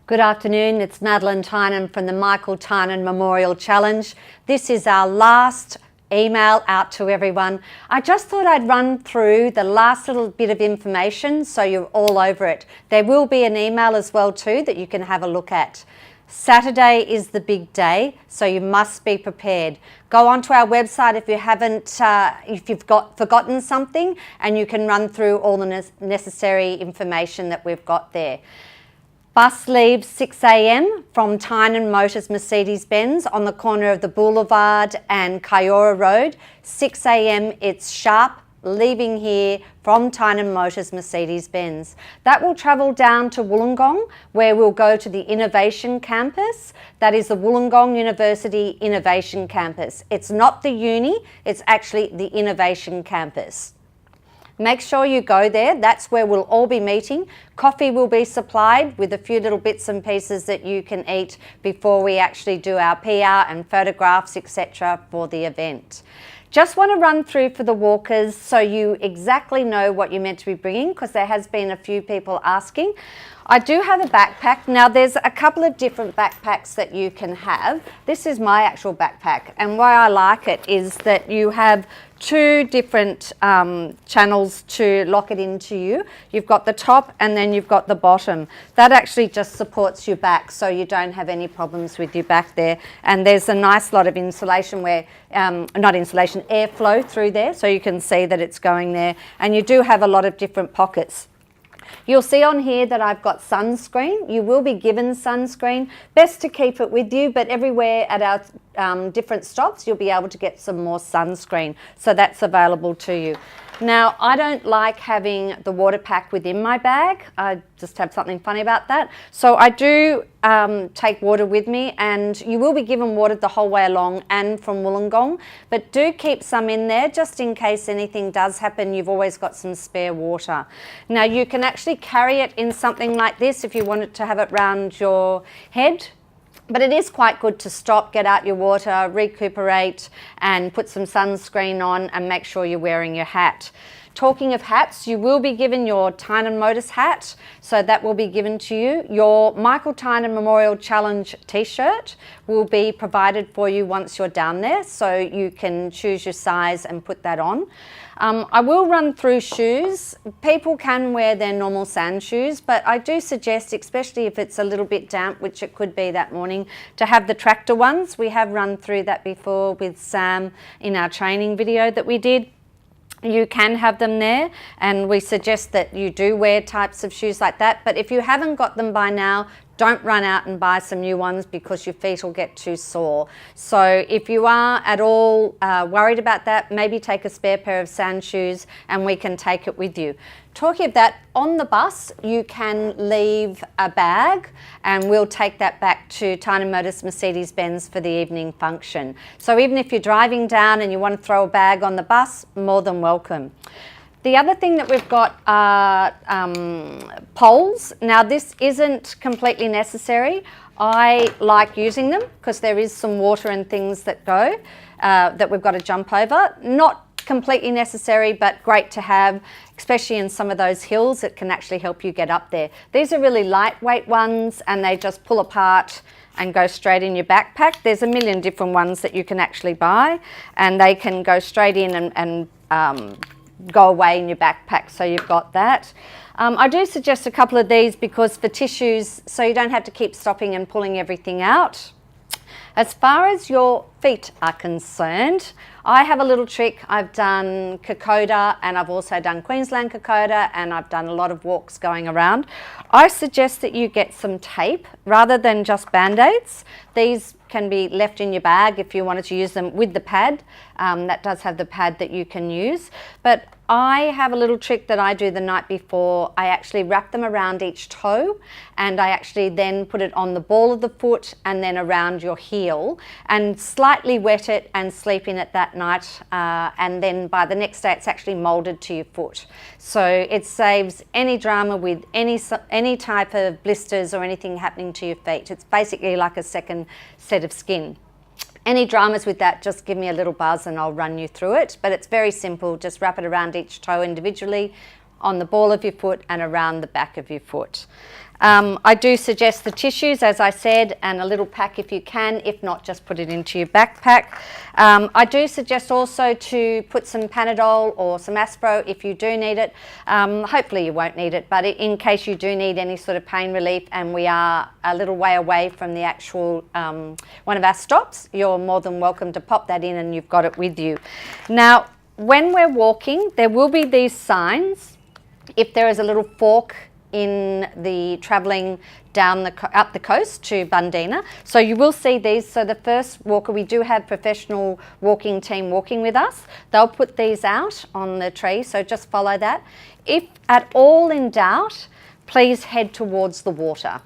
Good afternoon, it's Madeline Tynan from the Michael Tynan Memorial Challenge. This is our last email out to everyone. I just thought I'd run through the last little bit of information so you're all over it. There will be an email as well too that you can have a look at. Saturday is the big day, so you must be prepared. Go onto our website if you haven't, if you've forgotten something, and you can run through all the necessary information that we've got there. Bus leaves 6 a.m. from Tynan Motors Mercedes-Benz on the corner of the Boulevard and Kiora Road. 6 a.m. it's sharp, leaving here from Tynan Motors Mercedes-Benz. That will travel down to Wollongong, where we'll go to the Innovation Campus. That is the Wollongong University Innovation Campus. It's not the uni, it's actually the Innovation Campus. Make sure you go there. That's where we'll all be meeting. Coffee will be supplied with a few little bits and pieces that you can eat before we actually do our PR and photographs, etc. for the event. Just want to run through for the walkers so you exactly know what you're meant to be bringing, because there has been a few people asking. I do have a backpack. Now there's a couple of different backpacks that you can have. This is my actual backpack, and why I like it is that you have two different channels to lock it into you. You've got the top and then you've got the bottom. That actually just supports your back so you don't have any problems with your back there. And there's a nice lot of insulation where, airflow through there, so you can see that it's going there. And you do have a lot of different pockets. You'll see on here that I've got sunscreen. You will be given sunscreen. Best to keep it with you, but everywhere at our different stops, you'll be able to get some more sunscreen. So that's available to you. Now, I don't like having the water pack within my bag. I just have something funny about that. So I do take water with me, and you will be given water the whole way along and from Wollongong, but do keep some in there just in case anything does happen. You've always got some spare water. Now, you can actually carry it in something like this if you wanted to have it round your head. But it is quite good to stop, get out your water, recuperate, and put some sunscreen on, and make sure you're wearing your hat. Talking of hats, you will be given your Tynan Motors hat, so that will be given to you. Your Michael Tynan Memorial Challenge t-shirt will be provided for you once you're down there, so you can choose your size and put that on. I will run through shoes. People can wear their normal sand shoes, but I do suggest, especially if it's a little bit damp, which it could be that morning, to have the tractor ones. We have run through that before with Sam in our training video that we did. You can have them there, and we suggest that you do wear types of shoes like that. But if you haven't got them by now, don't run out and buy some new ones, because your feet will get too sore. So if you are at all worried about that, maybe take a spare pair of sand shoes and we can take it with you. Talking of that, on the bus you can leave a bag, and we'll take that back to Tynan Motors Mercedes-Benz for the evening function. So even if you're driving down and you want to throw a bag on the bus, more than welcome. The other thing that we've got are poles. Now this isn't completely necessary. I like using them because there is some water and things that go that we've got to jump over. Not completely necessary, but great to have, especially in some of those hills. It can actually help you get up there. These are really lightweight ones, and they just pull apart and go straight in your backpack. There's a million different ones that you can actually buy, and they can go straight in and go away in your backpack, so you've got that. I do suggest a couple of these because for tissues, so you don't have to keep stopping and pulling everything out. As far as your feet are concerned, I have a little trick. I've done Kokoda, and I've also done Queensland Kokoda, and I've done a lot of walks going around. I suggest that you get some tape rather than just Band-Aids. These can be left in your bag if you wanted to use them with the pad. That does have the pad that you can use. But I have a little trick that I do the night before. I actually wrap them around each toe, and I actually then put it on the ball of the foot and then around your heel, and slightly wet it and sleep in it that night. And then by the next day, it's actually molded to your foot. So it saves any drama with any type of blisters or anything happening to your feet. It's basically like a second set of skin. Any dramas with that, just give me a little buzz and I'll run you through it. But it's very simple. Just wrap it around each toe individually on the ball of your foot and around the back of your foot. I do suggest the tissues, as I said, and a little pack if you can. If not, just put it into your backpack. I do suggest also to put some Panadol or some Aspro if you do need it. Hopefully you won't need it, but in case you do need any sort of pain relief and we are a little way away from the actual one of our stops, you're more than welcome to pop that in and you've got it with you. Now, when we're walking, there will be these signs. If there is a little fork in the travelling down up the coast to Bundeena. So you will see these. So the first walker, we do have professional walking team walking with us. They'll put these out on the tree, so just follow that. If at all in doubt, please head towards the water.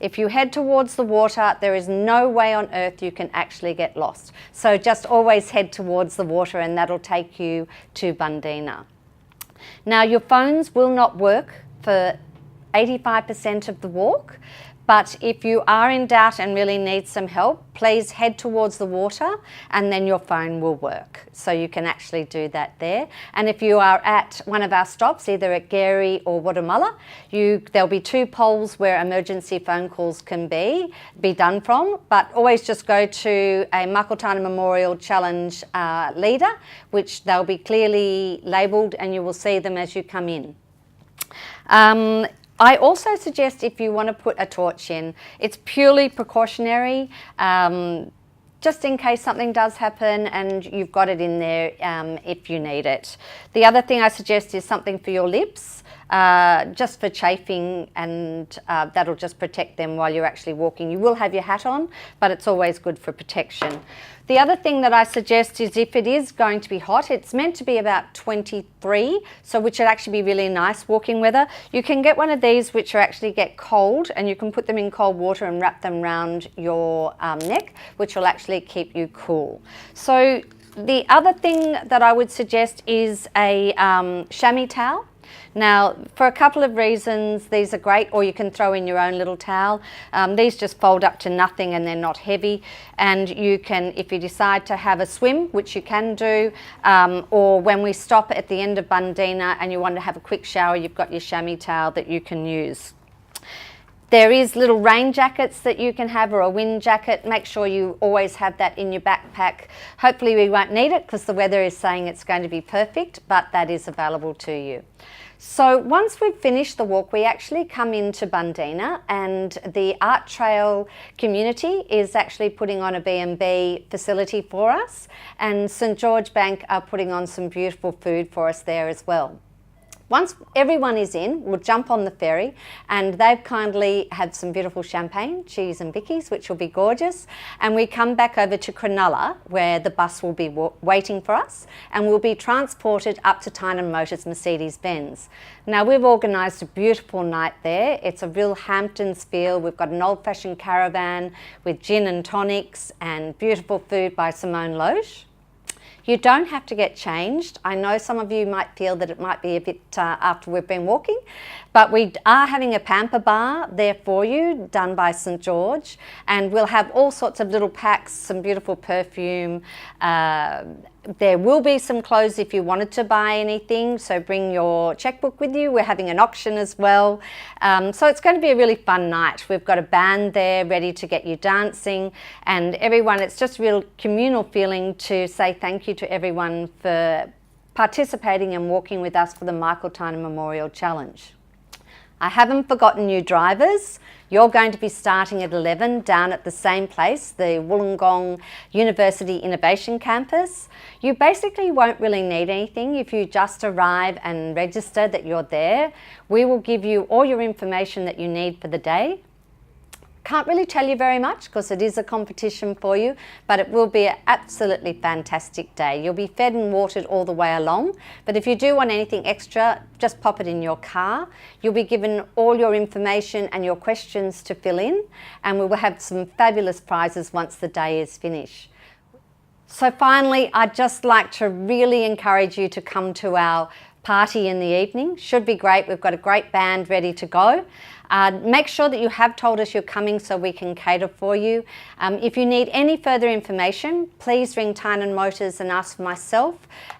If you head towards the water, there is no way on earth you can actually get lost. So just always head towards the water and that'll take you to Bundeena. Now your phones will not work for 85% of the walk, but if you are in doubt and really need some help, please head towards the water and then your phone will work. So you can actually do that there. And if you are at one of our stops, either at Gary or Wootamalla, there'll be 2 poles where emergency phone calls can be done from, but always just go to a Madeline Tynan Memorial Challenge leader, which they'll be clearly labelled and you will see them as you come in. I also suggest if you want to put a torch in, it's purely precautionary, just in case something does happen and you've got it in there if you need it. The other thing I suggest is something for your lips, just for chafing, and that'll just protect them while you're actually walking. You will have your hat on, but it's always good for protection. The other thing that I suggest is if it is going to be hot, it's meant to be about 23, so which would actually be really nice walking weather. You can get one of these which actually get cold and you can put them in cold water and wrap them around your neck, which will actually keep you cool. So the other thing that I would suggest is a chamois towel. Now, for a couple of reasons, these are great, or you can throw in your own little towel. These just fold up to nothing and they're not heavy. And you can, if you decide to have a swim, which you can do, or when we stop at the end of Bundeena and you want to have a quick shower, you've got your chamois towel that you can use. There is little rain jackets that you can have, or a wind jacket. Make sure you always have that in your backpack. Hopefully we won't need it because the weather is saying it's going to be perfect, but that is available to you. So once we've finished the walk, we actually come into Bundeena, and the Art Trail community is actually putting on a B&B facility for us, and St George Bank are putting on some beautiful food for us there as well. Once everyone is in, we'll jump on the ferry, and they've kindly had some beautiful champagne, cheese and bickies, which will be gorgeous. And we come back over to Cronulla, where the bus will be waiting for us, and we'll be transported up to Tynan Motors Mercedes-Benz. Now, we've organised a beautiful night there. It's a real Hamptons feel. We've got an old-fashioned caravan with gin and tonics and beautiful food by Simone Loge. You don't have to get changed. I know some of you might feel that it might be a bit after we've been walking, but we are having a pamper bar there for you, done by St George, and we'll have all sorts of little packs, some beautiful perfume. There will be some clothes if you wanted to buy anything, so bring your checkbook with you. We're having an auction as well. So it's going to be a really fun night. We've got a band there ready to get you dancing, and everyone, it's just a real communal feeling to say thank you to everyone for participating and walking with us for the Madeline Tynan Memorial Challenge. I haven't forgotten you drivers. You're going to be starting at 11 down at the same place, the Wollongong University Innovation Campus. You basically won't really need anything if you just arrive and register that you're there. We will give you all your information that you need for the day. Can't really tell you very much because it is a competition for you, but it will be an absolutely fantastic day. You'll be fed and watered all the way along, but if you do want anything extra, just pop it in your car. You'll be given all your information and your questions to fill in, and we will have some fabulous prizes once the day is finished. So finally, I'd just like to really encourage you to come to our party in the evening. Should be great. We've got a great band ready to go. Make sure that you have told us you're coming so we can cater for you. If you need any further information, please ring Tynan Motors and ask for myself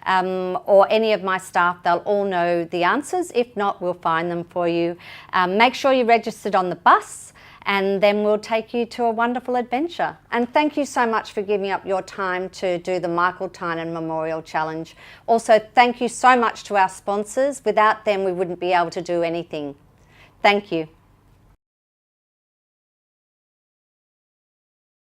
or any of my staff. They'll all know the answers. If not, we'll find them for you. Make sure you're registered on the bus, and then we'll take you to a wonderful adventure. And thank you so much for giving up your time to do the Michael Tynan Memorial Challenge. Also, thank you so much to our sponsors. Without them, we wouldn't be able to do anything. Thank you.